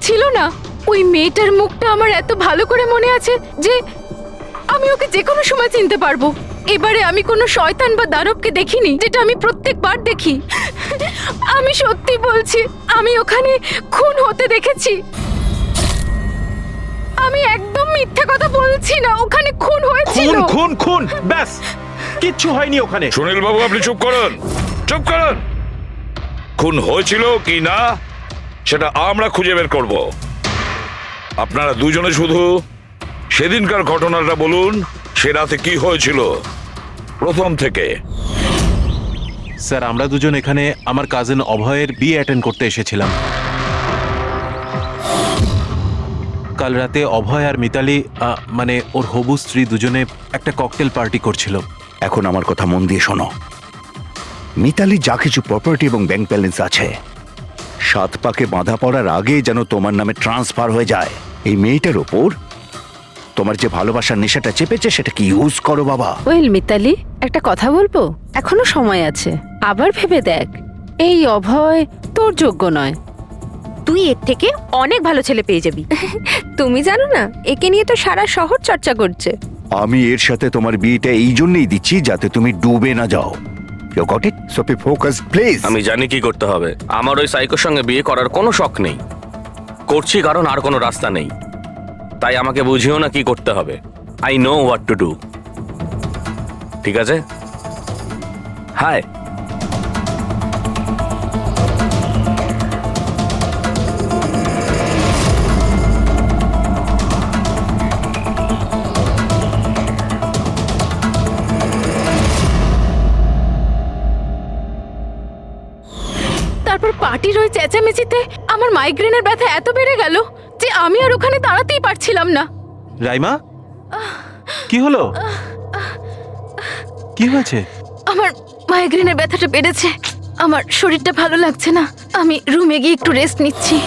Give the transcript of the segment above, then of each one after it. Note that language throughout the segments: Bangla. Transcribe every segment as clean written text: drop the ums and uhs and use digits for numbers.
ছিল না, ওই মেয়েটার মুখটা আমার এত ভালো করে মনে আছে যে আমি ওকে যে কোনো সময় চিনতে পারবো। এবারে আমি কোনো শয়তান বা দানবকে দেখিনি, যেটা আমি প্রত্যেকবার দেখি। আমি সত্যি বলছি, আমি ওখানে খুন হতে দেখেছি। আমি একদম মিথ্যা কথা বলছি না, ওখানে খুন হয়েছিল। খুন খুন খুন, ব্যাস, কিচ্ছু হয়নি ওখানে। সুনীল বাবু, আপনি চুপ করুন, চুপ করুন। খুন হয়েছিল কি না সেটা আমরা খুঁজে বের করব। আপনারা দুজনে শুধু সেদিনকার ঘটনাটা বলুন, সে রাতে কি হয়েছিল প্রথম থেকে। স্যার, আমরা দুজন এখানে আমার কাজিন অভয়ের বিয়ে অ্যাটেন্ড করতে এসেছিলাম। কাল রাতে অভয় আর মিতালি মানে ওর হবু স্ত্রী দুজনে একটা ককটেল পার্টি করছিল। এখন আমার কথা মন দিয়ে শোনো। মিতালি যা কিছু প্রপার্টি এবং ব্যাংক ব্যালেন্স আছে, 7 পাকে বাঁধা পড়ার আগে যেন তোমার নামে ট্রান্সফার হয়ে যায়। এই মেয়েটার ওপর তোমার যে ভালোবাসার নেশাটা চেপেছে, সেটা কি ইউজ করো বাবা। ওয়েল মিতালি, একটা কথা বলবো? এখনো সময় আছে, আবার ভেবে দেখ। এই অভয় তোর যোগ্য নয়। তুই এর থেকে অনেক ভালো ছেলে পেয়ে যাবি। তুমি জানো না, একে নিয়ে তো সারা শহর চর্চা করছে। আমি এর সাথে তোমার বিয়েটা এই জন্যই দিচ্ছি যাতে তুমি ডুবে না যাও। You got it? So be focus please. আমি জানি কি করতে হবে। আমার ওই সাইকোর সঙ্গে বিয়ে করার কোনো শখ নেই, করছি কারণ আর কোনো রাস্তা নেই। তাই আমাকে বুঝিও না কি করতে হবে। I know what to do. ঠিক আছে? হাই। তারপর পার্টির ওই চেঁচামেচিতে আমার মাইগ্রেনের ব্যথা এত বেড়ে গেল যে আমি আর ওখানে দাঁড়াতেই পারছিলাম না। রাইমা, কি হলো? কি হয়েছে? আমার মাইগ্রেনের ব্যথাটা বেড়েছে, আমার শরীরটা ভালো লাগছে না। আমি রুমে গিয়ে একটু রেস্ট নিচ্ছি।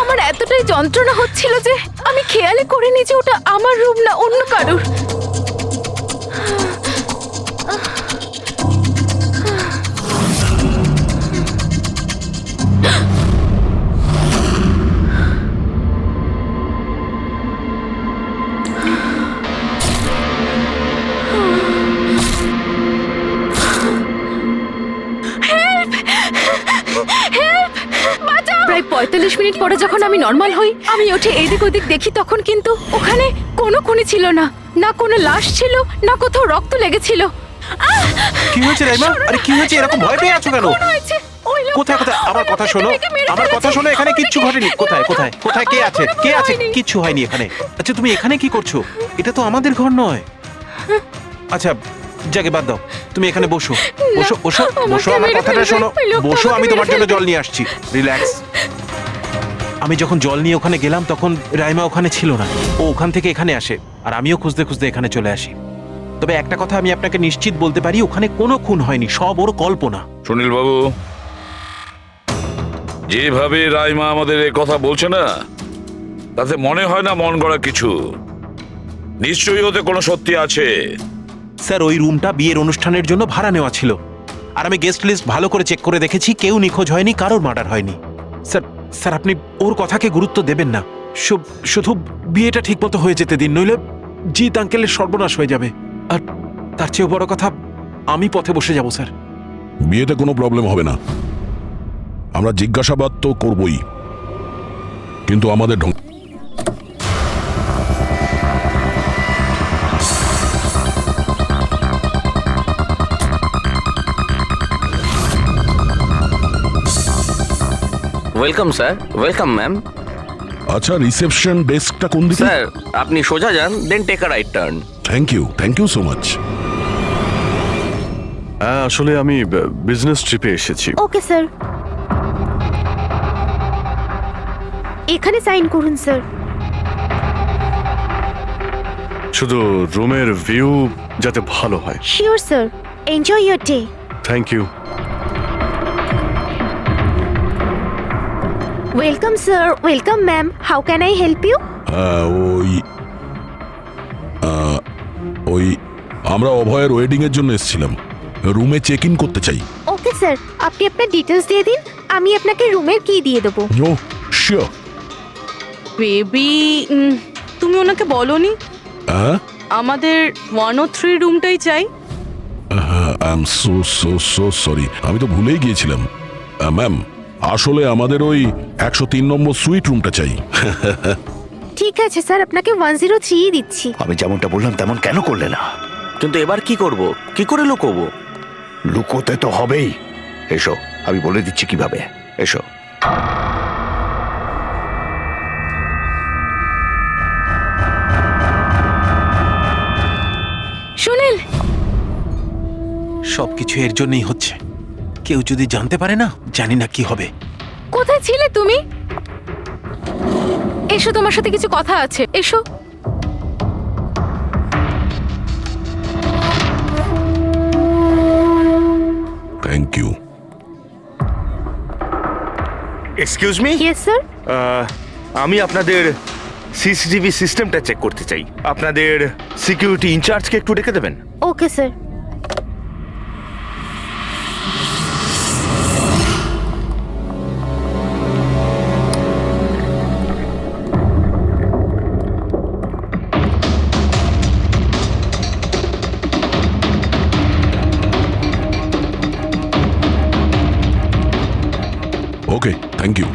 আমার এতটাই যন্ত্রণা হচ্ছিল যে আমি খেয়ালই করিনি যে ওটা আমার রুম না অন্য কারোর। প্রায় 45 মিনিট পরে যখন আমি নর্মাল হই, আমি উঠে এদিক ওদিক দেখি, তখন কিন্তু ওখানে কোনো খুনি ছিল না, না কোনো লাশ ছিল, না কোথাও রক্ত লেগেছিল। কি হয়েছে রাইমা? আরে কি হয়েছে? এরকম ভয় পেয়ে আছো কেন? কোথায় কোথায়? আমার কথা শোনো, আমার কথা শোনো। এখানে কিচ্ছু ঘটেনি। কোথায় কোথায় কোথায় কে আছে? কে আছে? কিচ্ছু হয়নি এখানে। আচ্ছা, তুমি এখানে কি করছো? এটা তো আমাদের ঘর নয়। আচ্ছা, যাকে বাদ দাও, তুমি এখানে বসো বসো বসো বসো। আমার কথাটা শোনো, বসো। আমি তোমার জন্য জল নিয়ে আসছি। রিল্যাক্স। আমি যখন জল নিয়ে ওখানে গেলাম তখন রাইমা ওখানে ছিল না। ও ওখান থেকে এখানে আসে আর আমিও খুঁজতে খুঁজতে এখানে চলে আসি। তবে একটা কথা আমি আপনাকে নিশ্চিত বলতে পারি, ওখানে কোনো খুন হয়নি, সব ওর কল্পনা। সুনীল বাবু, যেভাবে রাইমা আমাদের এ কথা বলছে না, তাতে মনে হয় না মন গড়া কিছু। নিশ্চয়ই ওতে কোনো সত্যি আছে। স্যার, ওই রুমটা বিয়ের অনুষ্ঠানের জন্য ভাড়া নেওয়া ছিল, আর আমি গেস্ট লিস্ট ভালো করে চেক করে দেখেছি, কেউ নিখোঁজ হয়নি, কারোর মার্ডার হয়নি। স্যার স্যার, আপনি ওর কথাকে গুরুত্ব দেবেন না। শুধু বিয়েটা ঠিক মতো হয়ে যেতে দিন, নইলে জিৎ আঙ্কেলের সর্বনাশ হয়ে যাবে। আর তার চেয়েও বড় কথা, আমি পথে বসে যাব। স্যার, বিয়েতে কোনো প্রবলেম হবে না, আমরা জিজ্ঞাসাবাদ তো করবই, কিন্তু আমাদের ঢং। Welcome sir. Welcome ma'am. আচ্ছা, রিসেপশন ডেস্কটা কোন দিকে? স্যার, আপনি সোজা যান, then take a right turn. Thank you so much. আসলে আমি বিজনেস ট্রিপে এসেছি। ওকে স্যার, এখানে সাইন করুন স্যার। শুধু রুমের ভিউ যাতে ভালো হয়। Sure, sir. Enjoy your day. Thank you. Welcome, sir. Welcome, ma'am. How can I help you? ওই ওই আমরা অভয়ের ওয়েডিং এর জন্য এসেছিলাম, রুমে চেক ইন করতে চাই। Okay, sir. আপনি আপনার ডিটেলস দিয়ে দিন, আমি আপনাকে রুমের কি দিয়ে দেবো। ও শিওর। বেবি, তুমি ওনাকে বলনি হ্যাঁ, আমাদের 103 রুমটাই চাই? I am so so so sorry, আমি তো ভুলেই গিয়েছিলাম। ম্যাম, আসলে আমাদের ওই 103 নম্বর সুইট রুমটা চাই। ঠিক আছে স্যার, আপনাকে 103 দিচ্ছি। আমি যেমনটা বললাম তেমন কেন করলে না? কিন্তু এবার কি করব, কি করে লুকোবো? লুকোতে তো হবেই। এসো, আমি বলে দিচ্ছি কিভাবে। এসো। সুনীল, সবকিছু এর জন্যই হচ্ছে। কেউ যদি জানতে পারে না, জানি না কি হবে। কোথায় ছিলে তুমি? এসো, তোমার সাথে কিছু কথা আছে, এসো। Thank you. Excuse me, yes sir. আমি আপনাদের সিসিটিভি সিস্টেমটা চেক করতে চাই। আপনাদের সিকিউরিটি ইনচার্জকে একটু ডেকে দেবেন। Okay sir. Okay, thank you.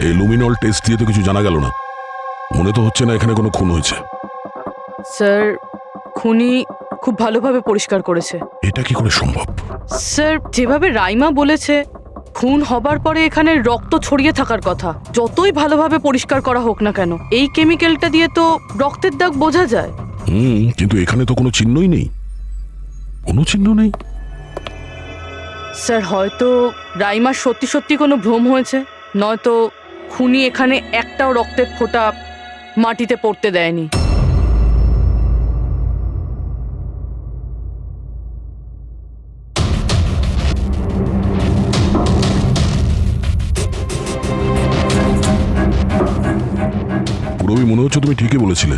এই লুমিনল টেস্ট দিয়ে তো কিছু জানা গেল না। মনে তো হচ্ছে না এখানে কোনো খুন হয়েছে। স্যার, খুনি খুব ভালোভাবে পরিষ্কার করেছে। এটা কি করে সম্ভব? স্যার, যেভাবে রাইমা বলেছে, খুন হবার পরে এখানে রক্ত ছড়িয়ে থাকার কথা। যতই ভালোভাবে পরিষ্কার করা হোক না কেন, এই কেমিক্যালটা দিয়ে তো রক্তের দাগ বোঝা যায়। কিন্তু এখানে তো কোনো চিহ্নই নেই, কোনো চিহ্ন নেই। স্যার, হয়তো রাইমার সত্যি সত্যি কোনো ভ্রম হয়েছে, নয়তো খুনি এখানে একটাও রক্তের ফোঁটা মাটিতে পড়তে দেয়নি। পুরোই মনে হচ্ছে তুমি ঠিকই বলেছিলে,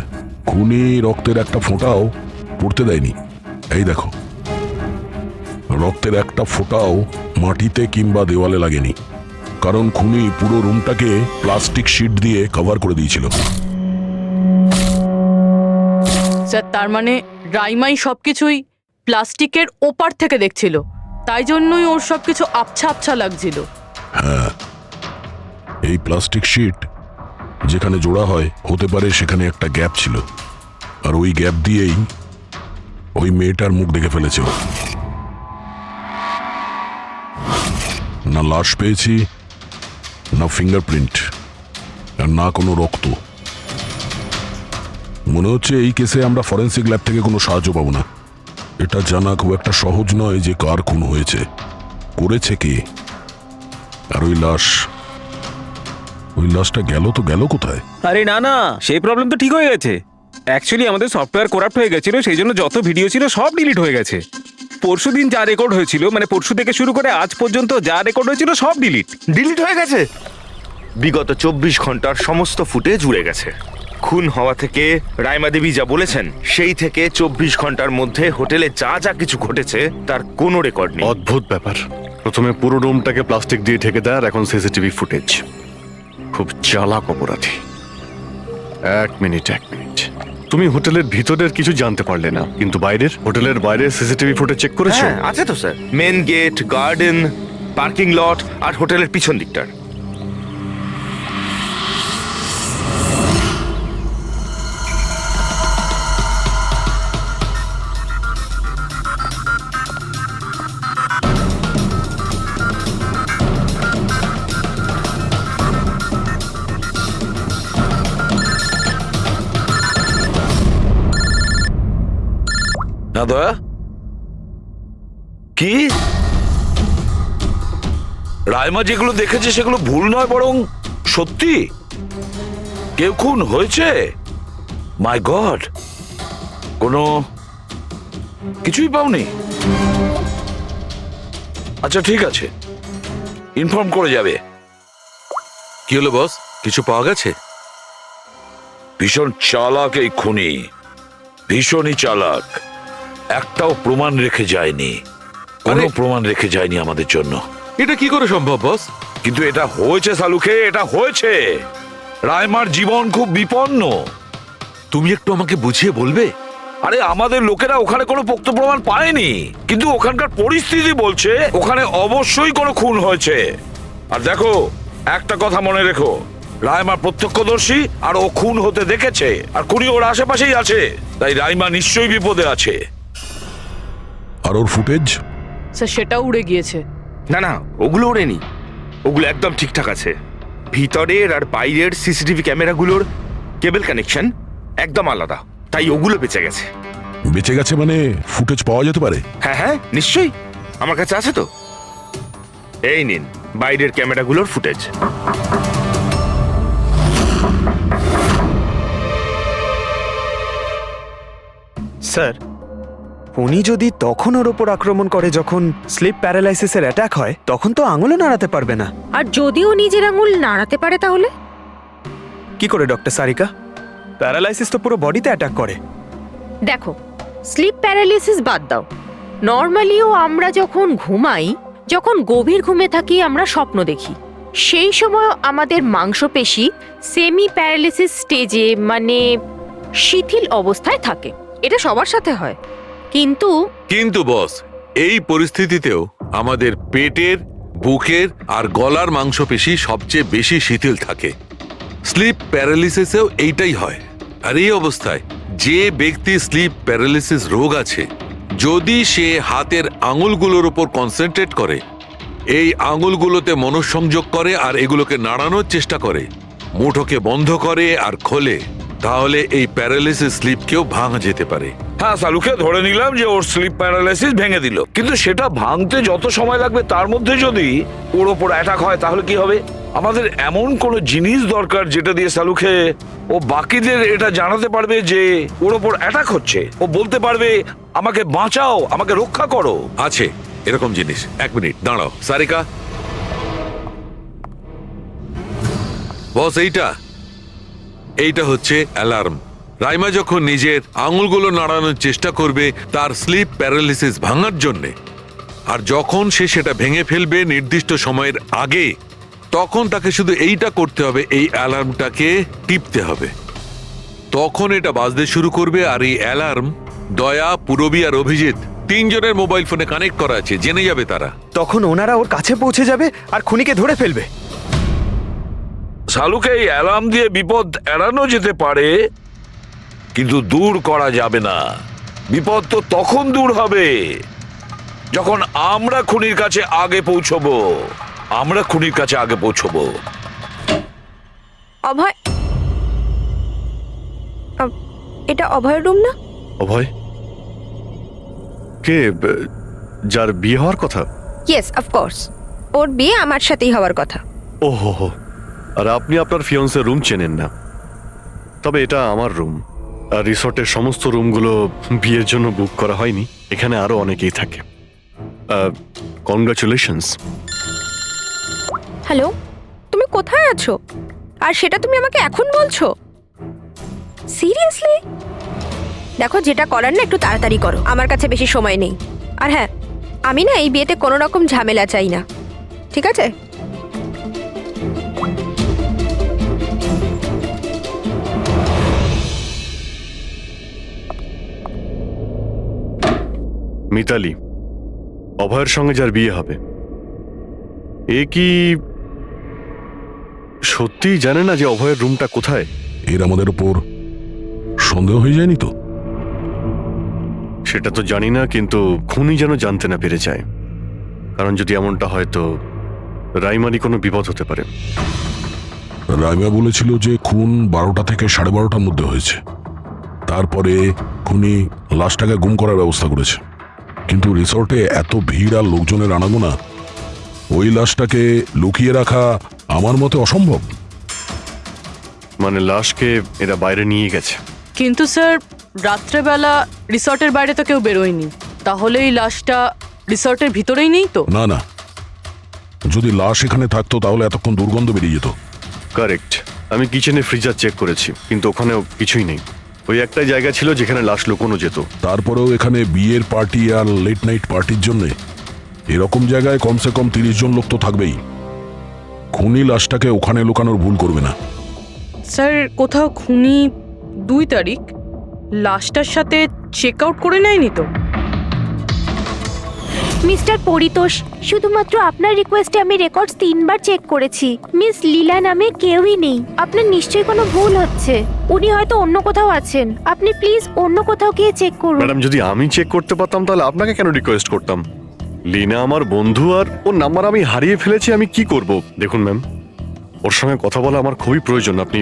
খুনি রক্তের একটা ফোঁটাও পড়তে দেয়নি। এই দেখো, রক্তের একটা ফোঁটাও মাটিতে কিংবা দেওয়ালে লাগেনি, কারণ খুনি পুরো রুমটাকে প্লাস্টিক শিট দিয়ে কভার করে দিয়েছিল। স্যার, তার মানে রাইমাই সবকিছুই প্লাস্টিকের ওপার থেকে দেখছিল, তাই জন্যই ওর সবকিছু আবছা আবছা লাগছিল। হ্যাঁ, এই প্লাস্টিক শিট যেখানে জোড়া হয়, হতে পারে সেখানে একটা গ্যাপ ছিল, আর ওই গ্যাপ দিয়েই ওই মেয়েটার মুখ দেখে ফেলেছে ও। না লাশ পেয়েছি, না ফিঙ্গারপ্রিন্ট, আর না কোনো রক্ত। মনে হচ্ছে এই কেসে আমরা ফরেন্সিক ল্যাব থেকে কোনো সাহায্য পাবো না। এটা জানা খুব একটা সহজ নয় যে কার খুন হয়েছে, করেছে কে, আর ওই লাশটা গেল তো গেল কোথায়? আরে না না, সেই প্রবলেম তো ঠিক হয়ে গেছে। অ্যাকচুয়ালি আমাদের সফটওয়্যার করাপ্ট হয়ে গেছিল, সেই জন্য যত ভিডিও ছিল সব ডিলিট হয়ে গেছে। পরশুদিন যা রেকর্ড হয়েছিল, মানে পরশু থেকে শুরু করে আজ পর্যন্ত যা রেকর্ড হয়েছিল সব ডিলিট হয়ে গেছে। বিগত 24 ঘন্টার সমস্ত ফুটেজ উড়ে গেছে। খুন হওয়া থেকে রাইমা দেবী যা বলেছেন, সেই থেকে 24 ঘন্টার মধ্যে হোটেলে যা যা কিছু ঘটেছে তার কোনো রেকর্ড নেই। অদ্ভুত ব্যাপার। প্রথমে পুরো রুমটাকে প্লাস্টিক দিয়ে ঢেকে দেয়, আর এখন সিসিটিভি ফুটেজ। খুব চালাক অপরাধী। এক মিনিট তুমি হোটেলের ভিতরের কিছু জানতে পারলে না, কিন্তু বাইরের হোটেলের বাইরে সিসিটিভি ফুটেজ চেক করেছো? হ্যাঁ আছে তো sir, main gate, garden, parking lot আর হোটেলের পিছন দিকটার। না দয়া, কি রাইমা যেগুলো দেখেছে সেগুলো ভুল নয়, বরং সত্যি? কেউ খুন হয়েছে? মাই গড, কোনো কিছুই পাওনি? আচ্ছা ঠিক আছে, ইনফর্ম করে যাবে। কি হলো বস, কিছু পাওয়া গেছে? ভীষণ চালাক এই খুনি, ভীষণই চালাক। একটাও প্রমাণ রেখে যায়নি, কোনো প্রমাণ রেখে যায়নি আমাদের জন্য। এটা কি করে সম্ভব বস? কিন্তু এটা হয়েছে সালুকে, এটা হয়েছে। রাইমার জীবন খুব বিপন্ন। তুমি একটু আমাকে বুঝিয়ে বলবে? আরে আমাদের লোকেরা ওখানে কোনো পোক্ত প্রমাণ পায়নি, কিন্তু ওখানকার পরিস্থিতি বলছে ওখানে অবশ্যই কোনো খুন হয়েছে। আর দেখো, একটা কথা মনে রেখো, রাইমা প্রত্যক্ষদর্শী, আর ও খুন হতে দেখেছে, আর খুনি ওর আশেপাশেই আছে, তাই রাইমা নিশ্চয়ই বিপদে আছে। আর ওর ফুটেজ? স্যার সেটাও উড়ে গিয়েছে। না না, ওগুলো ওড়েনি, ওগুলো একদম ঠিকঠাক আছে। ভিতরের আর বাইরের সিসিটিভি ক্যামেরাগুলোর কেবল কানেকশন একদম আলাদা, তাই ওগুলো বেঁচে গেছে। বেঁচে গেছে মানে ফুটেজ পাওয়া যেতে পারে? হ্যাঁ হ্যাঁ নিশ্চয়ই, আমার কাছে আছে তো। এই নিন বাইরের ক্যামেরাগুলোর ফুটেজ। স্যার, উনি যদি তখন ওর ওপর আক্রমণ করে যখন স্লিপ প্যারালাইসিসের অ্যাটাক হয়, তখন তো আঙুলও নাড়াতে পারবে না। আর যদিও নিজের আঙুল নাড়াতে পারে তাহলে? কি করে ডক্টর সারিকা? প্যারালাইসিস তো পুরো বডিতে অ্যাটাক করে। দেখো, স্লিপ প্যারালিসিস বাদ দাও, নর্মালিও আমরা যখন ঘুমাই, যখন গভীর ঘুমে থাকি আমরা স্বপ্ন দেখি, সেই সময় আমাদের মাংসপেশি সেমি প্যারালিসিস স্টেজে মানে শিথিল অবস্থায় থাকে। এটা সবার সাথে হয়। কিন্তু বস, এই পরিস্থিতিতেও আমাদের পেটের, বুকের আর গলার মাংসপেশি সবচেয়ে বেশি শিথিল থাকে। স্লিপ প্যারালিসিসেও এইটাই হয়। আর এই অবস্থায় যে ব্যক্তি স্লিপ প্যারালিসিস রোগ আছে, যদি সে হাতের আঙুলগুলোর উপর কনসেন্ট্রেট করে, এই আঙুলগুলোতে মনঃসংযোগ করে আর এগুলোকে নাড়ানোর চেষ্টা করে, মুঠোকে বন্ধ করে আর খোলে, তাহলে এই প্যারালিসিস স্লিপকেও ভাঙা যেতে পারে। হ্যাঁ সালুকে ধরে নিলাম যে ওর স্লিপ প্যারালাইসিস ভেঙে দিল, কিন্তু সেটা ভাঙতে যত সময় লাগবে তার মধ্যে যদি ওর ওপর অ্যাটাক হয় তাহলে কি হবে? আমাদের এমন কোনো জিনিস দরকার যেটা দিয়ে সালুকে ও বাকিদের এটা জানাতে পারবে যে ওর ওপর অ্যাটাক হচ্ছে। ও বলতে পারবে আমাকে বাঁচাও, আমাকে রক্ষা করো। আছে এরকম জিনিস। এক মিনিট দাঁড়াও সারিকা। বস, এইটা হচ্ছে অ্যালার্ম। রাইমা যখন নিজের আঙুলগুলো নাড়ানোর চেষ্টা করবে তার স্লিপ প্যারালিসিস ভাঙার জন্যে, আর যখন সে সেটা ভেঙে ফেলবে নির্দিষ্ট সময়ের আগে, তখন তাকে শুধু এইটা করতে হবে, এই অ্যালার্মটাকে টিপতে হবে। তখন এটা বাজতে শুরু করবে, আর এই অ্যালার্ম দয়া, পুরবী আর অভিজিৎ তিনজনের মোবাইল ফোনে কানেক্ট করা আছে, জেনে যাবে তারা। তখন ওনারা ওর কাছে পৌঁছে যাবে আর খুনিকে ধরে ফেলবে। সালুকে এই অ্যালার্ম দিয়ে বিপদ এড়ানো যেতে পারে, কিন্তু দূর করা যাবে না। বিপদ তো তখন দূর হবে যখন আমরা খুনির কাছে আগে পৌঁছবো। অভয়, এটা অভয়ের রুম না? অভয় কে? যার বিয়ে হওয়ার কথা? ইয়েস, অফকোর্স, ওর বিয়ে আমার সাথেই হওয়ার কথা। ওহো, আর আপনি আপনার ফিয়ন্সের রুম চেনেন না? তবে এটা আমার রুম, আর রিসর্টের সমস্ত রুমগুলো বিয়ের জন্য বুক করা হয়নি। এখানে আরো অনেকেই থাকে। কনগ্রাচুলেশনস। হ্যালো, তুমি কোথায় আছো? আর সেটা তুমি আমাকে এখন বলছো? সিরিয়াসলি? দেখো, যেটা করার না একটু তাড়াতাড়ি করো, আমার কাছে বেশি সময় নেই। আর হ্যাঁ, আমি না এই বিয়েতে কোনো রকম ঝামেলা চাই না, ঠিক আছে? মিতালি, অভয়ের সঙ্গে যার বিয়ে হবে, এ কি সত্যিই জানে না যে অভয়ের রুমটা কোথায়? এর আমাদের উপর সন্দেহ হয়ে যায়নি তো? সেটা তো জানি না, কিন্তু খুনি যেন জানতে না পেরে যায়। কারণ যদি এমনটা হয় তো রাইমারই কোনো বিপদ হতে পারে। রাইমা বলেছিল যে খুন 12টা থেকে 12:30টার মধ্যে হয়েছে। তারপরে খুনি লাশটাকে গুম করার ব্যবস্থা করেছে, কিন্তু রিসর্টে এত ভিড় আর লোকজনের আনাগোনা, ওই লাশটাকে লুকিয়ে রাখা আমার মতে অসম্ভব। মানে লাশকে এরা বাইরে নিয়ে গেছে? কিন্তু স্যার, রাত্রেবেলা রিসর্টের বাইরে তো কেউ বেরোয়নি, তাহলে এই লাশটা রিসর্টের ভিতরেই নেই তো? না না, যদি লাশ এখানে থাকতো তাহলে এতক্ষণ দুর্গন্ধ বেরিয়ে যেত। কারেক্ট। আমি কিচেনে ফ্রিজার চেক করেছি, কিন্তু ওখানেও কিছুই নেই। ওই একটাই জায়গা ছিল যেখানে লাশ লুকোনো যেত। তারপরেও এখানে বিয়ের পার্টি আর লেট নাইট পার্টির জন্য এরকম জায়গায় কমসে কম 30 জন লোক তো থাকবেই। খুনি লাশটাকে ওখানে লুকানোর ভুল করবে না। স্যার, কোথাও খুনি 2 তারিখ লাশটার সাথে চেক আউট করে নেয়নি তো? মিস্টার পরিতোষ, শুধুমাত্র আপনার রিকোয়েস্টে আমি রেকর্ডস 3 বার চেক করেছি। মিস লীলা নামে কেউই নেই। আপনার নিশ্চয়ই কোনো ভুল হচ্ছে। উনি হয়তো অন্য কোথাও আছেন। আপনি প্লিজ অন্য কোথাও গিয়ে চেক করুন। ম্যাডাম, যদি আমি চেক করতে পারতাম তাহলে আপনাকে কেন রিকোয়েস্ট করতাম? লিনা আমার বন্ধু, আর ওর নাম্বার আমি হারিয়ে ফেলেছি। আমি কি করব? দেখুন ম্যাম, ওর সঙ্গে কথা বলা আমার খুবই প্রয়োজন। আপনি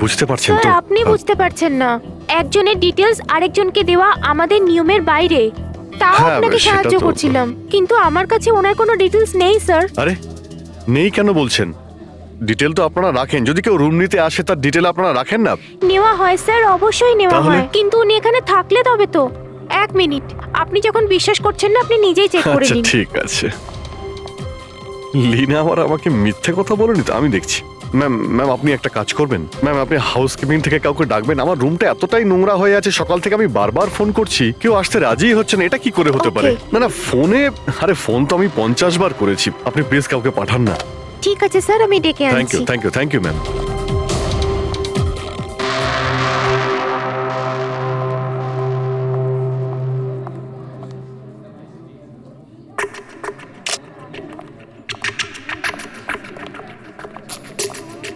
বুঝতে পারছেন তো? স্যার, আপনি বুঝতে পারছেন না। একজনের ডিটেলস আরেকজনকে দেওয়া আমাদের নিয়মের বাইরে। তাও হ্যাঁ, আপনাকে সেটা সাহায্য তো- করছিলাম, কিন্তু আমার কাছে ওনার কোনো ডিটেলস নেই স্যার। আরে নেই কেন বলছেন? ডিটেল তো আপনারা রাখেন। যদি কেউ রুম নিতে আসে তার ডিটেল আপনারা রাখেন না? নেওয়া হয় স্যার, অবশ্যই নেওয়া তাহলে? হয়, কিন্তু উনি এখানে থাকলে তবে তো। 1 মিনিট, আপনি যখন বিশ্বাস করছেন না, আপনি নিজেই চেক করে আচ্ছা নিন। ঠিক আছে। লিনা আমাকে মিথ্যে কথা বলেনি তো? আমি দেখছি। ম্যাম আপনি একটা কাজ করবেন। ম্যাম, আপনি হাউসকিপিং থেকে কাউকে ডাকবেন। আমার রুমটা এতটাই নোংরা হয়ে আছে, সকাল থেকে আমি বারবার ফোন করছি, কেউ আসতে রাজিই হচ্ছে না। এটা কি করে হতে পারে? Okay. না ফোনে, আরে ফোন তো আমি 50 বার করেছি। আপনি প্লিজ কাউকে পাঠান না। ঠিক আছে স্যার, আমি ডেকে থ্যাংক ইউ, আনছি। Thank you ma'am.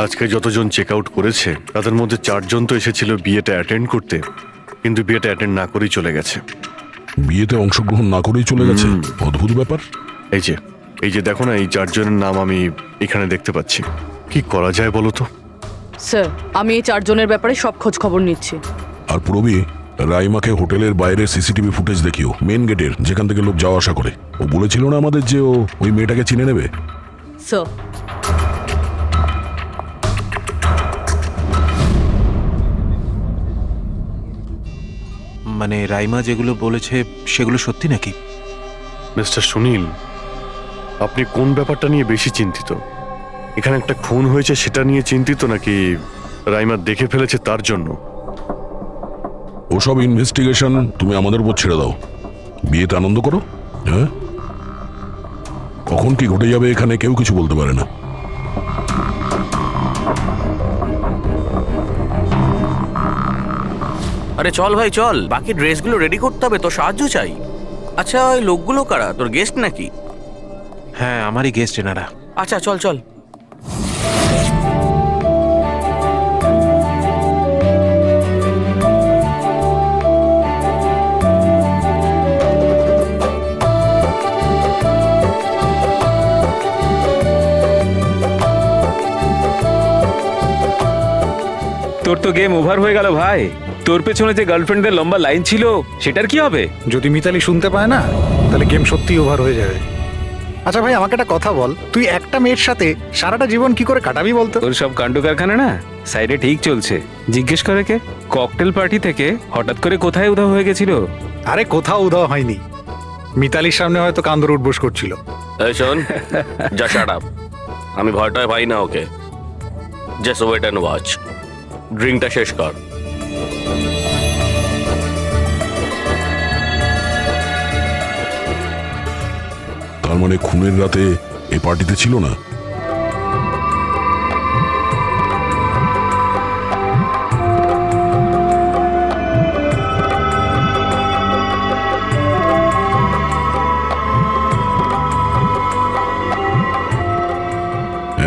আজকে যতজন চেক আউট করেছে তাদের মধ্যে 4 জন তো এসেছিল বিয়েটা অ্যাটেন্ড করতে, কিন্তু বিয়েটা অ্যাটেন্ড না করেই চলে গেছে। বিয়েতে অংশগ্রহণ না করেই চলে গেছে? অদ্ভুত ব্যাপার। এই যে দেখো না, এই 4 জনের নাম আমি এখানে দেখতে পাচ্ছি। কি করা যায় বলো তো? স্যার, আমি এই 4 জনের ব্যাপারে সব খোঁজ খবর নিচ্ছি। আর পুরবি, রাইমাকে হোটেলের বাইরে সিসিটিভি ফুটেজ দেখিও, মেন গেটের, যেখান থেকে লোক যাওয়া আসা করে। ও বলেছিল না আমাদের যে ও ওই মেয়েটাকে চিনে নেবে। স্যার, মানে রাইমা যেগুলো বলেছে সেগুলো সত্যি নাকি? মিস্টার সুনীল, আপনি কোন ব্যাপারটা নিয়ে বেশি চিন্তিত? এখানে একটা খুন হয়েছে সেটা নিয়ে চিন্তিত, নাকি রাইমা দেখে ফেলেছে তার জন্য? ওসব ইনভেস্টিগেশন তুমি আমাদের উপর ছেড়ে দাও। বিয়েতে আনন্দ করো। হ্যাঁ, কখন কি ঘটে যাবে এখানে কেউ কিছু বলতে পারে না। আরে চল ভাই চল, বাকি ড্রেসগুলো রেডি করতে হবে, তো সাহায্য চাই। আচ্ছা, ওই লোকগুলো কারা? তোর গেস্ট নাকি? হ্যাঁ, আমারই গেস্ট এনারা। আচ্ছা চল চল। তোর তো গেম ওভার হয়ে গেল ভাই। তোর পেছনে যে গার্লফ্রেন্ডদের লম্বা লাইন ছিল সেটার কি হবে? যদি মিতালি শুনতে পায় না, তাহলে গেম সত্যিই ওভার হয়ে যাবে। আচ্ছা ভাই, আমাকে একটা কথা বল, তুই একটা মেয়ের সাথে সারাটা জীবন কি করে কাটাবি বলতো? তোর সব কাণ্ড কারখানা না সাইডে ঠিক চলছে। জিজ্ঞেস করে কে? ককটেল পার্টি থেকে হঠাৎ করে কোথায় উধাও হয়ে গেছিল? আরে কোথাও উধাও হয়নি, মিতালির সামনে হয়তো কান্দর উঠবোস করছিল। এই শোন, যা শাট আপ। আমি ভয়টায় পাই না ওকে। Just wait and watch. ড্রিঙ্কটা শেষ কর। তার মানে খুনের রাতে এই পার্টিতে ছিল না?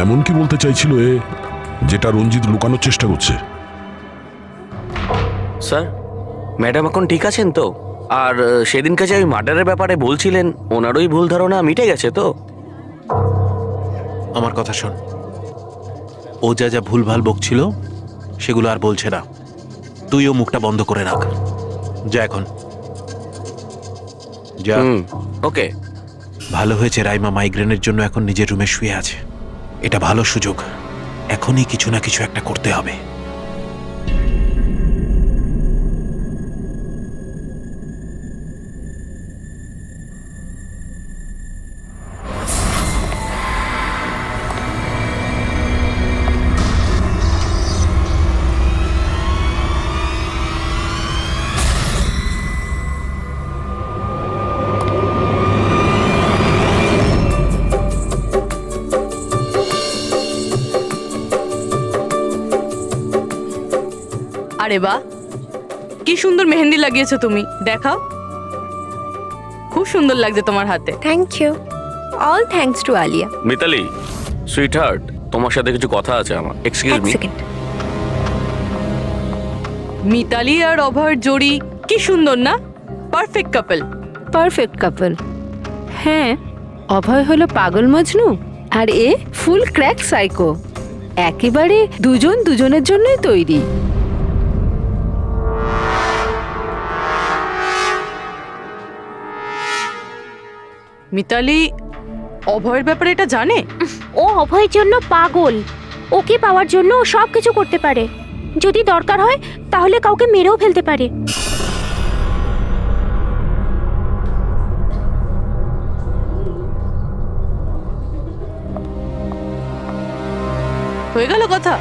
এমন কি বলতে চাইছিল এ যেটা রঞ্জিত লুকানোর চেষ্টা করছে? স্যার, ম্যাডাম এখন ঠিক আছেন তো? আর সেদিনকে যে ওই মার্ডারের ব্যাপারে বলছিলেন, ওনারই ভুল ধারণা মিটে গেছে তো? আমার কথা শোন, ও যা যা ভুলভাল বকছিল সেগুলো আর বলছে না। তুইও মুখটা বন্ধ করে রাখ। যা এখন, যা। ওকে। ভালো হয়েছে রাইমা মাইগ্রেনের জন্য এখন নিজের রুমে শুয়ে আছে। এটা ভালো সুযোগ, এখনই কিছু না কিছু একটা করতে হবে। আরে বাহ, কি সুন্দর মেহেন্দি লাগিয়েছো তুমি, দেখাও। খুব সুন্দর লাগছে তোমার হাতে। Thank you. All thanks to Alia. Mitali, sweetheart, তোমার সাথে কিছু কথা আছে আমার। Excuse me. মিতালি আর অভয়ের জোড়ি কি সুন্দর না? Perfect couple. Perfect couple. হ্যাঁ, অভয় হলো পাগল মজনু আর এ ফুল ক্র্যাক সাইকো। একেবারে দুজন দুজনের জন্যই তৈরি। মিতালি অভয়ের ব্যাপারে এটা জানে? ও অভয়ের জন্য পাগল। ওকে পাওয়ার জন্য ও সব কিছু করতে পারে। যদি দরকার হয় তাহলে কাউকে মেরেও ফেলতে পারে। হয়ে গেল কথা।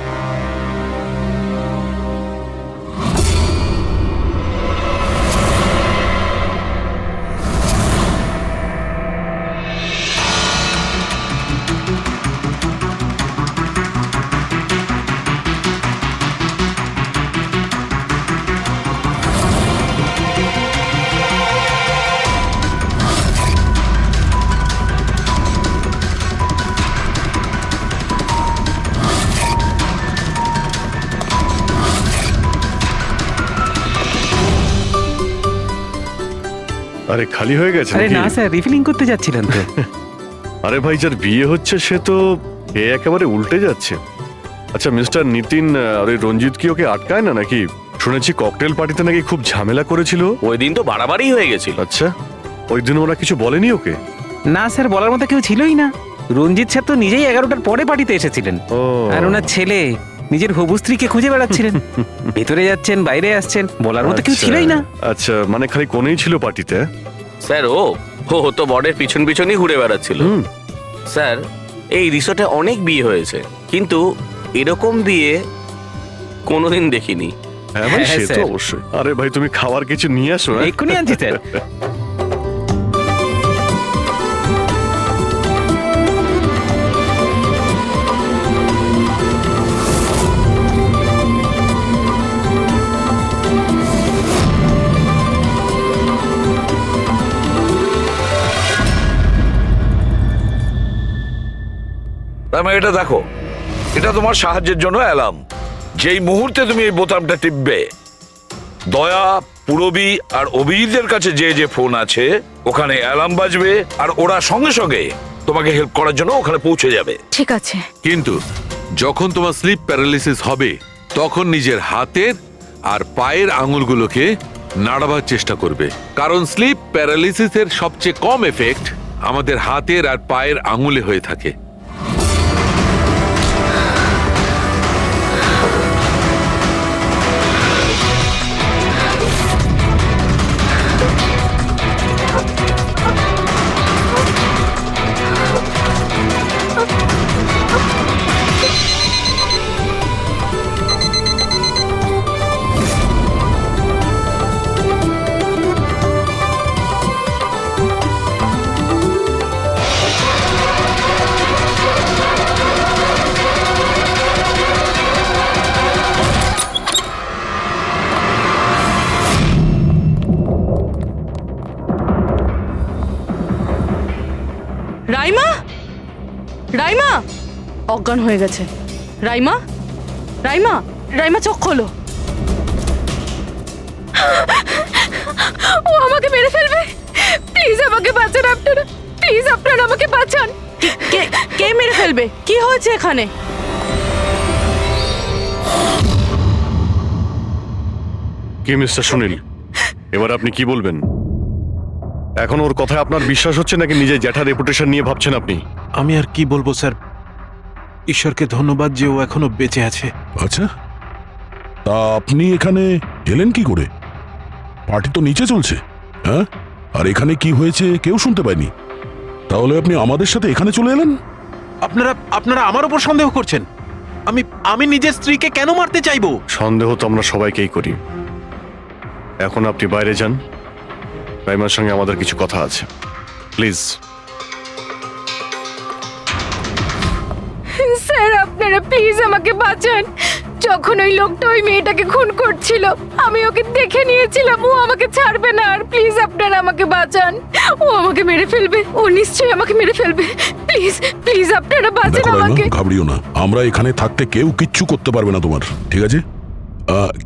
আরে খালি হয়ে গেছে আরে নাকি? না স্যার, রিফিলিং করতে যাচ্ছিলেন তো। আরে ভাই, যার বিয়ে হচ্ছে সে তো এ একেবারে উল্টে যাচ্ছে। আচ্ছা মিস্টার নিতিন, আর ওই রঞ্জিত কি ওকে আটকায় না নাকি? শুনেছি ককটেল পার্টিতে নাকি খুব ঝামেলা করেছিল। ওই দিন তো বাড়াবাড়ি হয়ে গেছিল। আচ্ছা, ওই দিন ওরা কিছু বলেনি ওকে? না স্যার, বলার মতো কেউ ছিলই না। রঞ্জিত স্যার তো নিজেই 11টার পরে পার্টিতে এসেছিলেন। আর ওনার ছেলে নিজের হবু স্ত্রীকে খুঁজে বেড়াচ্ছিলেন। ভেতরে যাচ্ছেন, বাইরে আসছেন, বলার মতো কেউ ছিলই না। আচ্ছা, মানে খালি কোনেই ছিল পার্টিতে? স্যার, ও তো বর্ডের পিছন পিছনই ঘুরে বেড়াচ্ছিল। স্যার, এই রিসোর্টে অনেক বিয়ে হয়েছে, কিন্তু এরকম বিয়ে কোনোদিন দেখিনি। হ্যাঁ ভাই, হ্যাঁ, সে তো স্যার। অবশ্যই। আরে ভাই, তুমি খাবার কিছু নিয়ে আসো। এক্ষুনি আনছি স্যার। এটা দেখো, এটা তোমার সাহায্যের জন্য অ্যালার্ম। যেই মুহূর্তে তুমি এই বোতামটা টিপবে, দয়া, পুরবী আর অভিজিতের কাছে যে যে ফোন আছে ওখানে অ্যালার্ম বাজবে, আর ওরা সঙ্গে সঙ্গে তোমাকে হেল্প করার জন্য ওখানে পৌঁছে যাবে। ঠিক আছে। কিন্তু যখন তোমার স্লিপ প্যারালিসিস হবে তখন নিজের হাতের আর পায়ের আঙুলগুলোকে নাড়াবার চেষ্টা করবে, কারণ স্লিপ প্যারালিসিসের সবচেয়ে কম এফেক্ট আমাদের হাতের আর পায়ের আঙুলে হয়ে থাকে। রাইমা, রাইমা, অজ্ঞান হয়ে গেছে। রাইমা, রাইমা, রাইমা চোখ খোলো। ও আমাকে মেরে ফেলবে। প্লিজ আমাকে বাঁচান আপনারা, প্লিজ আপনারা আমাকে বাঁচান। কে কে মেরে ফেলবে? কি হয়েছে এখানে? কি মিস্টার সুনীল, এবার আপনি কি বলবেন? এখন ওর কথায় আপনার বিশ্বাস হচ্ছে নাকি নিজের জ্যাঠার রেপুটেশন নিয়ে ভাবছেন আপনি? আমি আর কি বলবো স্যার, ঈশ্বরকে ধন্যবাদ যে ও এখনো বেঁচে আছে। আচ্ছা, তা আপনি এখানে এলেন কি করে? পার্টি তো নিচে চলছে, হ্যাঁ? আর এখানে কি হয়েছে কেউ শুনতে পায়নি, তাহলে আপনি আমাদের সাথে এখানে চলে এলেন? আপনারা আমার উপর সন্দেহ করছেন? আমি নিজের স্ত্রীকে কেন মারতে চাইবো? সন্দেহ তো আমরা সবাইকেই করি। এখন আপনি বাইরে যান, রাইমার সঙ্গে আমাদের কিছু কথা আছে, প্লিজ। স্যার আপনারা প্লিজ আমাকে বাঁচান। যখন ওই লোকটা ওই মেয়েটাকে খুন করছিল আমি ওকে দেখে নিয়েছিলাম, ও আমাকে ছাড়বে না। আর প্লিজ আপনারা আমাকে বাঁচান, ও আমাকে মেরে ফেলবে, ও নিশ্চয়ই আমাকে মেরে ফেলবে। প্লিজ প্লিজ আপনারা বাঁচান দেখো রাইমা, আমাকে। ঘাবড়িও না, আমরা এখানে থাকতে কেউ কিচ্ছু করতে পারবে না তোমার, ঠিক আছে?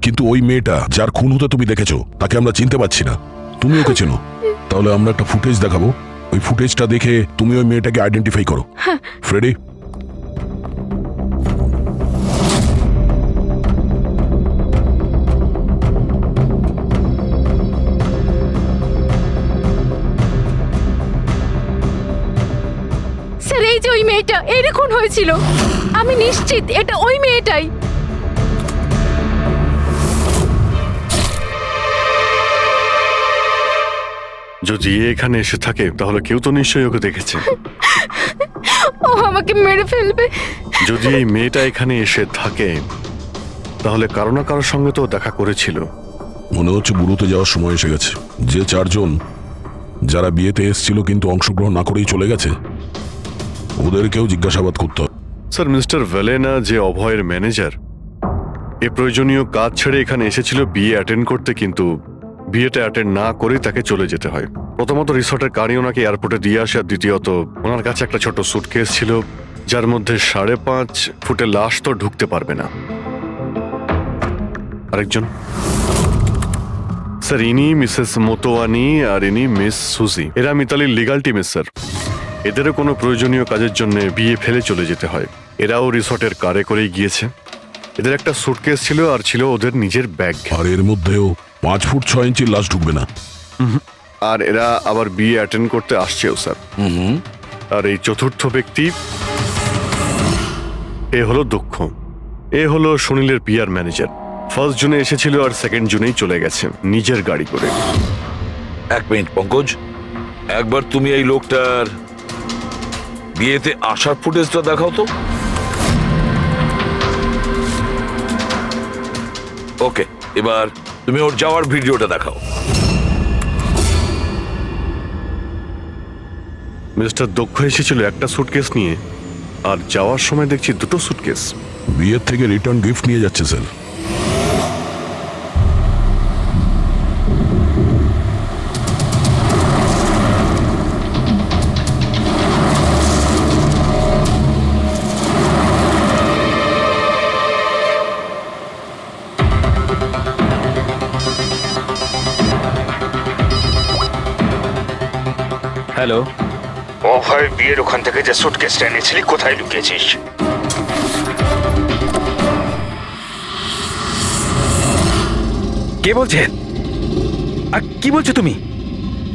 কিন্তু ওই মেয়েটা যার খুন হতে তুমি দেখেছো তাকে আমরা চিনতে পারছি না, তুমি ওকে চেনো। তাহলে আমরা একটা ফুটেজ দেখাবো, ওই ফুটেজটা দেখে তুমি ওই মেয়েটাকে আইডেন্টিফাই করো। ফ্রেডি, স্যার এই যে ওই মেয়েটা, এই খুন হয়েছিল, আমি নিশ্চিত এটা ওই মেয়েটাই। যদি এখানে এসে থাকে তাহলে কেউ তো নিশ্চয়ই ওকে দেখেছে। ও আমাকে মেরে ফেলবে। যদি এই মেয়েটা এখানে এসে থাকে তাহলে কারো না কারোর সঙ্গে তো দেখা করেছিল। মনে হচ্ছে বুড়োতে যাওয়ার সময় এসে গেছে। যে চারজন যারা বিয়েতে এসেছিল কিন্তু অংশগ্রহণ না করেই চলে গেছে, ওদেরকেও জিজ্ঞাসাবাদ করতে হবে। স্যার, মিস্টার ভেলেনা যে অভয়ের ম্যানেজার, এ প্রয়োজনীয় কাজ ছেড়ে এখানে এসেছিল বিয়ে অ্যাটেন্ড করতে, কিন্তু বিয়েটা অ্যাটেন্ড না করে তাকে চলে যেতে হয়। প্রথমত রিসর্টের গাড়ি ওনাকে এয়ারপোর্টে দিয়ে আসে, আর দ্বিতীয়ত ওনার কাছে একটা ছোট সুটকেস ছিল যার মধ্যে 5.5 ফুটের লাশ তো ঢুকতে পারবে না। আরেকজন স্যার, ইনি মিসেস মোতোয়ানি আর ইনি মিস সুজি। এরা মিতালির লিগাল টিমের স্যার। এদেরও কোনো প্রয়োজনীয় কাজের জন্য বিয়ে ফেলে চলে যেতে হয়। এরাও রিসর্টের কারে করেই গিয়েছে। এদের একটা সুটকেস ছিল আর ছিল ওদের নিজের ব্যাগ। আর এর মধ্যেও 5 ফুট 6 ইঞ্চির লাশ ঢুকবে না। আর এরা আবার বিয়ে অ্যাটেন্ড করতে আসছেও স্যার। আর এই চতুর্থ ব্যক্তি, এ হলো দক্ষ। এ হলো সুনীলের পিআর ম্যানেজার। ফার্স্ট জুনে এসেছিল আর সেকেন্ড জুনেই চলে গেছে নিজের গাড়ি করে। এক মিনিট পঙ্কজ, একবার তুমি এই লোকটার বিয়েতে আসার ফুটেজটা দেখাও তো। ওকে, এবার তুমি ওর যাওয়ার ভিডিওটা দেখাও। মিস্টার দক্ষ এসেছিল একটা সুটকেস নিয়ে, আর যাওয়ার সময় দেখছি 2টো সুটকেস। বিয়ের থেকে রিটার্ন গিফট নিয়ে যাচ্ছে স্যার। হ্যালো, অভয় বিয়ের ওখান থেকে যে সুটকেসটা এনেছিলি কোথায় লুকিয়েছিস? কে বলছেন? আর কি বলছো তুমি?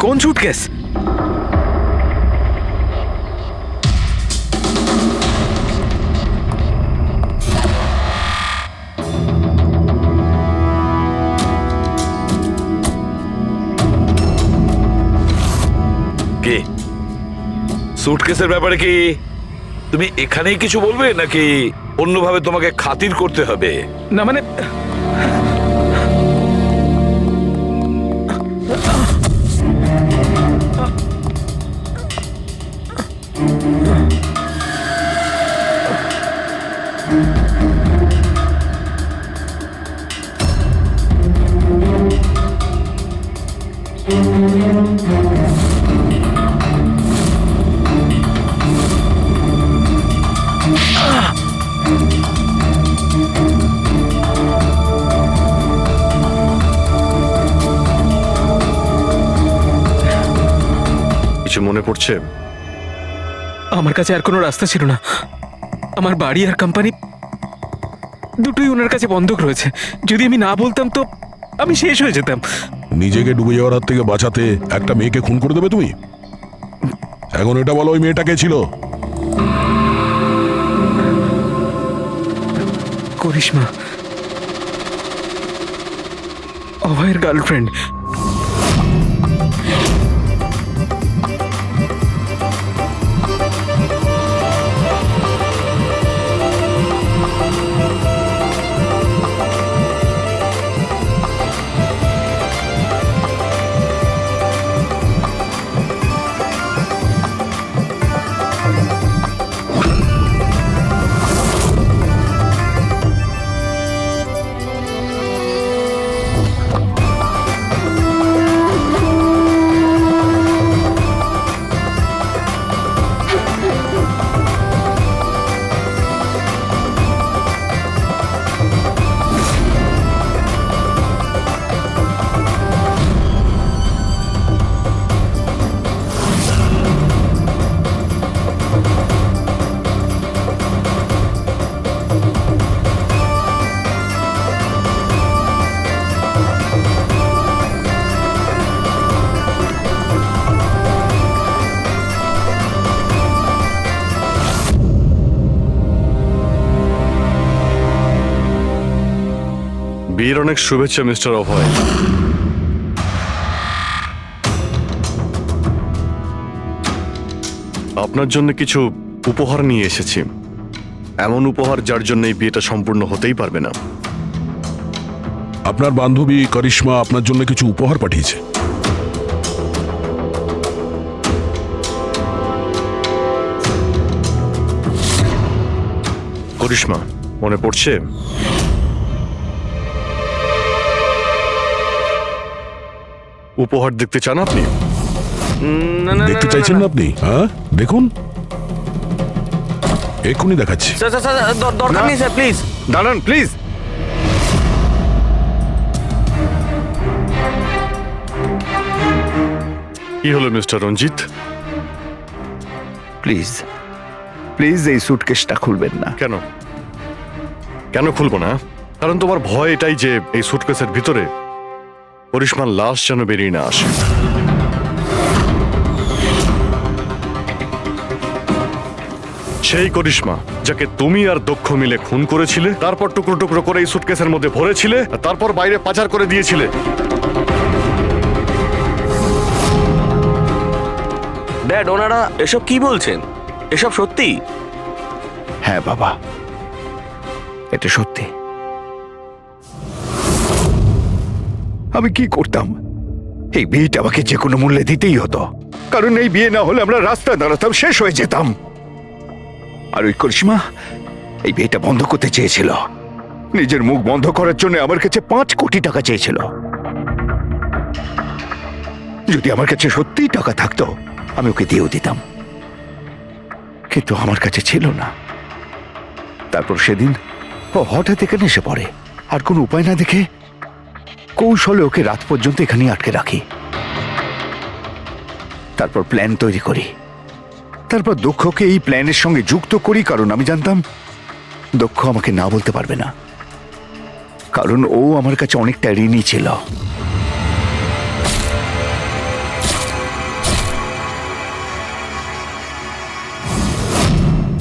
কোন সুটকেস? কে? সুটকেসের ব্যাপারে কি তুমি এখানেই কিছু বলবে নাকি অন্যভাবে তোমাকে খাতির করতে হবে? না মানে কিছু মনে পড়ছে? আমার কাছে আর কোনো রাস্তা ছিল না। আমার বাড়ি আর কোম্পানি দুটোই ওনার কাছে বন্ধক রয়েছে। যদি আমি না বলতাম তো আমি শেষ হয়ে যেতাম। নিজেকে ডুবে যাওয়ার হাত থেকে বাঁচাতে একটা মেয়েকে খুন করে দেবে তুমি? এখন এটা বলো, ওই মেয়েটা কে ছিল? করিশ্মা, অভয়ের গার্লফ্রেন্ড। বিয়ের অনেক শুভেচ্ছা মিস্টার অভয়। আপনার জন্য কিছু উপহার নিয়ে এসেছি। এমন উপহার যার জন্য এই বিয়েটা সম্পূর্ণ হতেই পারবে না। আপনার বান্ধবী করিশ্মা আপনার জন্য কিছু উপহার পাঠিয়েছে। করিশ্মা, মনে পড়ছে? উপহার দেখতে চান আপনি? দেখতে চাইছেন না আপনি? হ্যাঁ, দেখুন, এক্ষুনি দেখাচ্ছি। দরকার নেই স্যার, প্লিজ দাঁড়ান, প্লিজ। কি হলো মিস্টার রঞ্জিত? প্লিজ প্লিজ এই সুটকেসটা খুলবেন না। কেন কেন খুলবো না? কারণ তোমার ভয় এটাই যে এই সুটকেসের ভিতরে করিশ্মার লাশ যেন বেরিয়ে না আসে। সেই করিশ্মা যাকে তুমি আর দক্ষ মিলে খুন করেছিলে, তারপর টুকরো টুকরো করে এই সুটকেসের মধ্যে ভরেছিলে, আর তারপর বাইরে পাচার করে দিয়েছিলে। ড্যাড, ওনারা এসব কি বলছেন? এসব সত্যি? হ্যাঁ বাবা, এটা সত্যি। আমি কি করতাম? এই বিয়েটা আমাকে যে কোনো মূল্যে দিতেই হতো, কারণ এই বিয়ে না হলে আমরা রাস্তায় দাঁড়াতাম, শেষ হয়ে যেতাম। আর ওই করিশ্মা এই বিয়েটা বন্ধ করতে চেয়েছিল। নিজের মুখ বন্ধ করার জন্য আমার কাছে 5 কোটি টাকা চেয়েছিল। যদি আমার কাছে সত্যিই টাকা থাকতো আমি ওকে দিয়েও দিতাম, কিন্তু আমার কাছে ছিল না। তারপর সেদিন ও হঠাৎ এখানে এসে পড়ে, আর কোনো উপায় না দেখে কৌশলে ওকে রাত পর্যন্ত এখানেই আটকে রাখি। তারপর প্ল্যান তৈরি করি, তারপর দক্ষকে এই প্ল্যানের সঙ্গে যুক্ত করি, কারণ আমি জানতাম দক্ষ আমাকে না বলতে পারবে না, কারণ ও আমার কাছে অনেকটা ঋণী ছিল।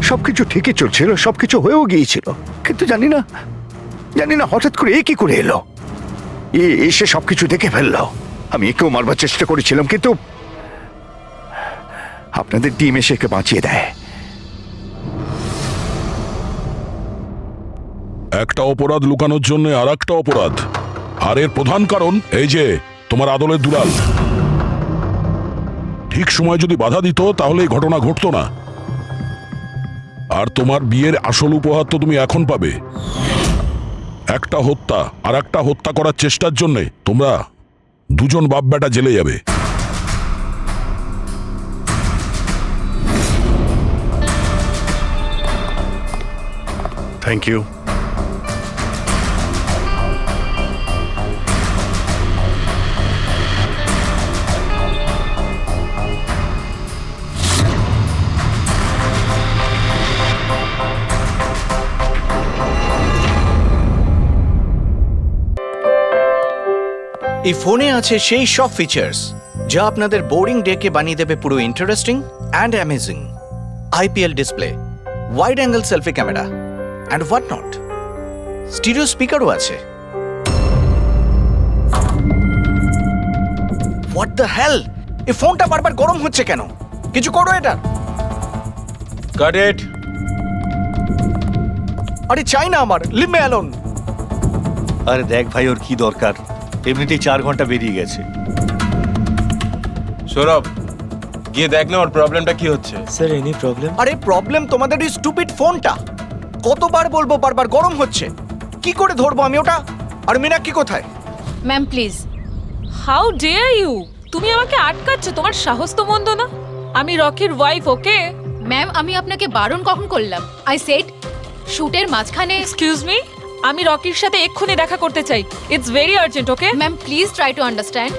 সবকিছু ঠিকই চলছিল, সবকিছু হয়েও গিয়েছিল, কিন্তু জানি না হঠাৎ করে এ কি করে এলো। এসে সবকিছু দেখে ফেললো। আমি একেও মারবার চেষ্টা করেছিলাম, কিন্তু আপনাদের টিম এসে একে বাঁচিয়ে দেয়। একটা অপরাধ লুকানোর জন্য আর একটা অপরাধ, আর এর প্রধান কারণ এই যে তোমার আদলের দুলাল। ঠিক সময় যদি বাধা দিত তাহলে এই ঘটনা ঘটতো না। আর তোমার বিয়ের আসল উপহার তো তুমি এখন পাবে। একটা হত্যা আর একটা হত্যা করার চেষ্টার জন্য তোমরা দুজন বাপ বেটা জেলে যাবে। Thank you. এই ফোনে আছে সেই সব ফিচার্স যা আপনাদের বোরিং ডেকে বানিয়ে দেবে পুরো interesting and amazing. IPL display, wide angle selfie camera and what not. Stereo স্পিকারও আছে। হোয়াট দ্য হেল, এই ফোনটা বারবার গরম হচ্ছে কেন? কিছু করো এটা। Got it. আরে চাই না আমার, লিভ মি অ্যালোন। আরে দেখ ভাই, ওর কি দরকার? এমনিতেই 4 ঘন্টা বেরিয়ে গেছে। সৌরভ, গিয়ে দেখ না ওর প্রবলেমটা কি হচ্ছে। Sir any problem? আরে প্রবলেম তোমাদের এই স্টুপিড ফোনটা। কতবার বলবো, বারবার গরম হচ্ছে। কি করে ধরবো আমি ওটা? আর মীনাক্ষী কোথায়? Ma'am please. How dare you! তুমি আমাকে আটকাচ্ছ, তোমার সাহস তো মন্দ না। আমি রকির ওয়াইফ, ওকে? ম্যাম আমি আপনাকে বারণ কখন করলাম? আই সেড শুটের মাঝখানে। এক্সকিউজ মি, আমি রকির সাথে এক্ষুনি দেখা করতে চাই। It's very urgent, okay? Ma'am please try to understand.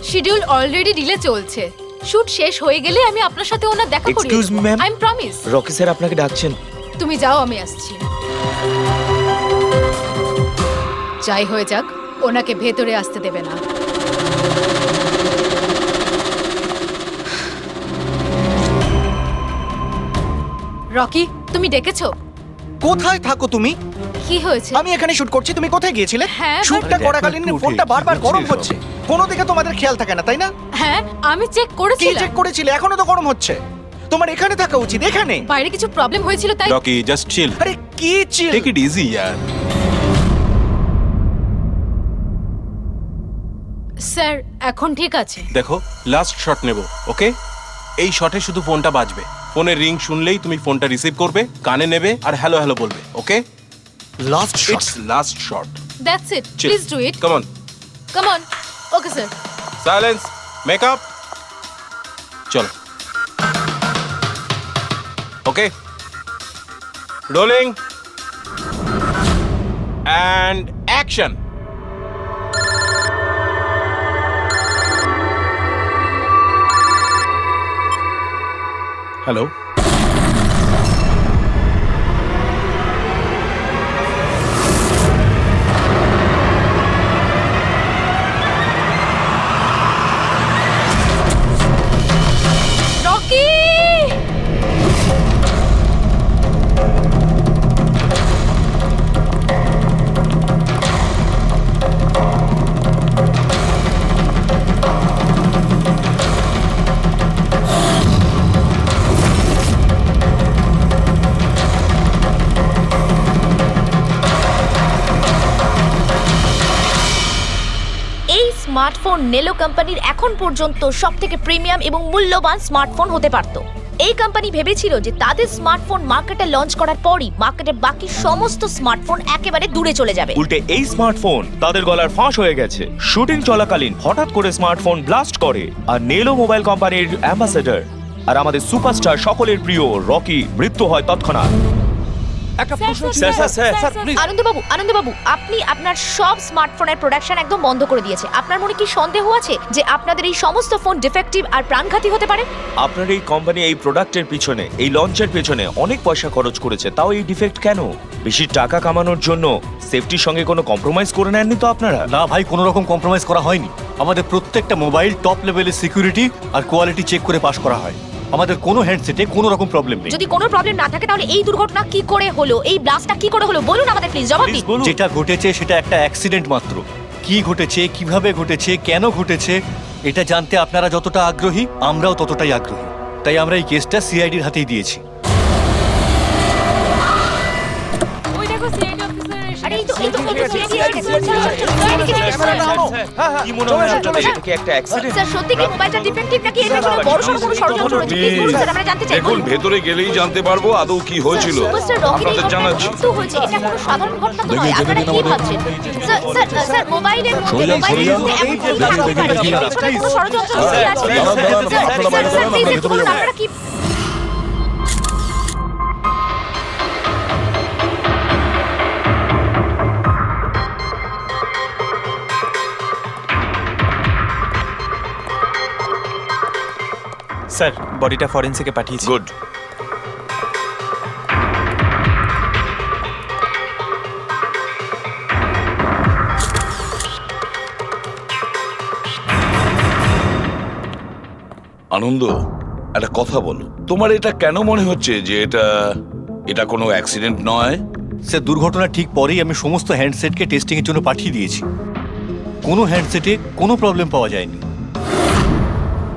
Schedule already delay চলছে। শুট শেষ হয়ে গেলে আমি আপনার সাথে ওনার দেখা করিয়ে Excuse me, ma'am. I am promise. Rocky sir আপনাকে ডাকছেন। তুমি যাও, আমি আসছি। যাই হয়ে যাক, ওনাকে ভেতরে আসতে দেবে না। রকি, তুমি ডেকেছো? কোথায় থাকো তুমি? কি হয়েছে? আমি এখানে শুট করছি, তুমি কোথায় গিয়েছিলে? হ্যাঁ, শুটটা করাকালীন ফোনটা বারবার গরম হচ্ছে। কোনো দিকে তোমাদের খেয়াল থাকে না, তাই না? হ্যাঁ আমি চেক কি করেছিলাম। চেক করেছিলে? এখনো তো গরম হচ্ছে। তোমার এখানে থাকা উচিত, এখানে। বাইরে কিছু প্রবলেম হয়েছিল তাই। Rocky just chill. আরে কি চিল? টেক ইট ইজি ইয়ার। স্যার এখন ঠিক আছে। দেখো লাস্ট শট নেব, ওকে? এই শটে শুধু ফোনটা বাজবে। ফোনের রিং শুনলেই তুমি ফোনটা রিসিভ করবে, কানে নেবে আর হ্যালো হ্যালো বলবে, okay? Last shot. It's last shot. That's it, please do it. Come on. Come on. Okay sir. Silence, makeup, চলো। Okay, rolling and action. Hello. Rocky! এই স্মার্টফোন নেলো কোম্পানির এখন পর্যন্ত সবথেকে প্রিমিয়াম এবং মূল্যবান স্মার্টফোন হতে পারত। এই কোম্পানি ভেবেছিল যে তাদের স্মার্টফোন মার্কেটে লঞ্চ করার পরই মার্কেটের বাকি সমস্ত স্মার্টফোন একেবারে দূরে চলে যাবে। উল্টে এই স্মার্টফোন তাদের গলার ফাঁস হয়ে গেছে। শুটিং চলাকালীন হঠাৎ করে স্মার্টফোন ব্লাস্ট করে আর নেলো মোবাইল কোম্পানির অ্যাম্বাসেডর আর আমাদের সুপারস্টার সকলের প্রিয় রকি মৃত্যু হয় তৎক্ষণাৎ। আনন্দবাবু, আপনি আপনার সব স্মার্টফোনের প্রোডাকশন একদম বন্ধ করে দিয়েছে। আপনার মনে কি সন্দেহ আছে যে আপনাদের এই সমস্ত ফোন ডিফেক্টিভ আর প্রাণঘাতী হতে পারে? আপনার এই কোম্পানি এই প্রোডাক্টের পিছনে, এই লঞ্চের পিছনে অনেক পয়সা খরচ করেছে, তাও এই ডিফেক্ট কেন? বেশি টাকা কামানোর জন্য সেফটির সঙ্গে কোনো কম্প্রোমাইজ করে নেননি তো আপনারা? না ভাই, কোনো রকম কম্প্রোমাইজ করা হয়নি। আমাদের প্রত্যেকটা মোবাইল টপ লেভেলের সিকিউরিটি আর কোয়ালিটি চেক করে পাস করা হয়। আমাদের কোনো হ্যান্ডসেটে কোনো রকম প্রবলেম নেই। যদি কোনো প্রবলেম না থাকে তাহলে এই দুর্ঘটনা কি করে হলো, এই ব্লাস্টটা কি করে হলো বলুন আমাদের প্লিজ, জবাব দিন। যেটা ঘটেছে সেটা একটা অ্যাক্সিডেন্ট মাত্র। কি ঘটেছে, কিভাবে ঘটেছে, কেন ঘটেছে এটা জানতে আপনারা যতটা আগ্রহী আমরাও ততটাই আগ্রহী। তাই আমরা এই কেসটা সিআইডির হাতেই দিয়েছি। ওই দেখো সিআইডি অফিসার এসে আরে এই তো CID কি মনে হয় আপনাদের এটা কি একটা অ্যাক্সিডেন্ট? স্যার সত্যি কি মোবাইলটা ডিফেক্টিভ নাকি এটা কোনো বড়সড় কোনো ষড়যন্ত্র রয়েছে? প্লিজ বলুন স্যার, আমরা জানতে চাই। দেখুন, ভেতরে গেলেই জানতে পারবো আদৌ কি হয়েছিল। সুপারস্টার রকির আপনাদের জানাচ্ছি। মৃত্যু হয়েছে, এটা কোনো সাধারণ ঘটনা তো নয়। আপনারা কি ভাবছেন? স্যার মোবাইলের মধ্যে কোনো ষড়যন্ত্র আছে? স্যার প্লিজ একটু বলুন আপনারা কি। স্যার বডিটা ফরেন্সিকে পাঠিয়েছি। গুড। আনন্দ, একটা কথা বলো, তোমার এটা কেন মনে হচ্ছে যে এটা কোনো অ্যাক্সিডেন্ট নয়? স্যার, দুর্ঘটনার ঠিক পরেই আমি সমস্ত হ্যান্ডসেটকে টেস্টিংয়ের জন্য পাঠিয়ে দিয়েছি। কোনো হ্যান্ডসেটে কোনো প্রবলেম পাওয়া যায়নি।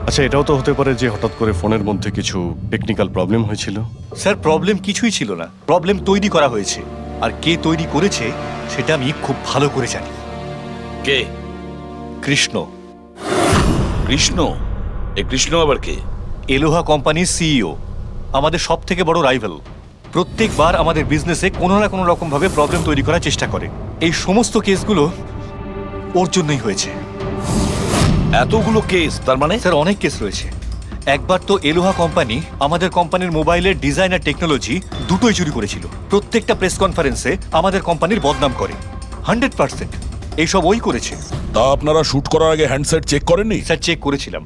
আচ্ছা, এটাও তো হতে পারে যে হঠাৎ করে ফোনের মধ্যে কিছু টেকনিক্যাল প্রবলেম হয়েছিল। স্যার, প্রবলেম কিছুই ছিল না, প্রবলেম তৈরি করা হয়েছে। আর কে তৈরি করেছে সেটা আমি খুব ভালো করে জানি। কে? কৃষ্ণ। কৃষ্ণ? এ কৃষ্ণ আবার কে? এলোহা কোম্পানির সিইও, আমাদের সব থেকে বড় রাইভাল। প্রত্যেকবার আমাদের বিজনেসে কোনো না কোনো রকম ভাবে প্রবলেম তৈরি করার চেষ্টা করে। এই সমস্ত কেসগুলো ওর জন্যই হয়েছে। এতগুলো কেস? তার মানে স্যার, অনেক কেস রয়েছে। একবার তো এলোহা কোম্পানি আমাদের কোম্পানির মোবাইলের ডিজাইন আর টেকনোলজি দুটোই চুরি করেছিল। প্রত্যেকটা প্রেস কনফারেন্সে আমাদের কোম্পানির বদনাম করে। 100% এইসব ওই করেছে। তা আপনারা শুট করার আগে হ্যান্ডসেট চেক করেননি? স্যার, চেক করেছিলাম।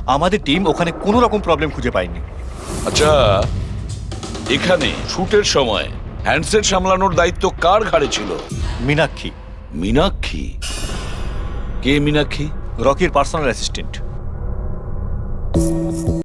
আমাদের টিম ওখানে কোনো রকম প্রবলেম খুঁজে পায়নি। আচ্ছা, এখানে শুটের সময় হ্যান্ডসেট সামলানোর দায়িত্ব কার ঘাড়ে ছিল? মীনাক্ষী। মীনাক্ষী? কে মীনাক্ষী? রকির পার্সোনাল অ্যাসিস্ট্যান্ট।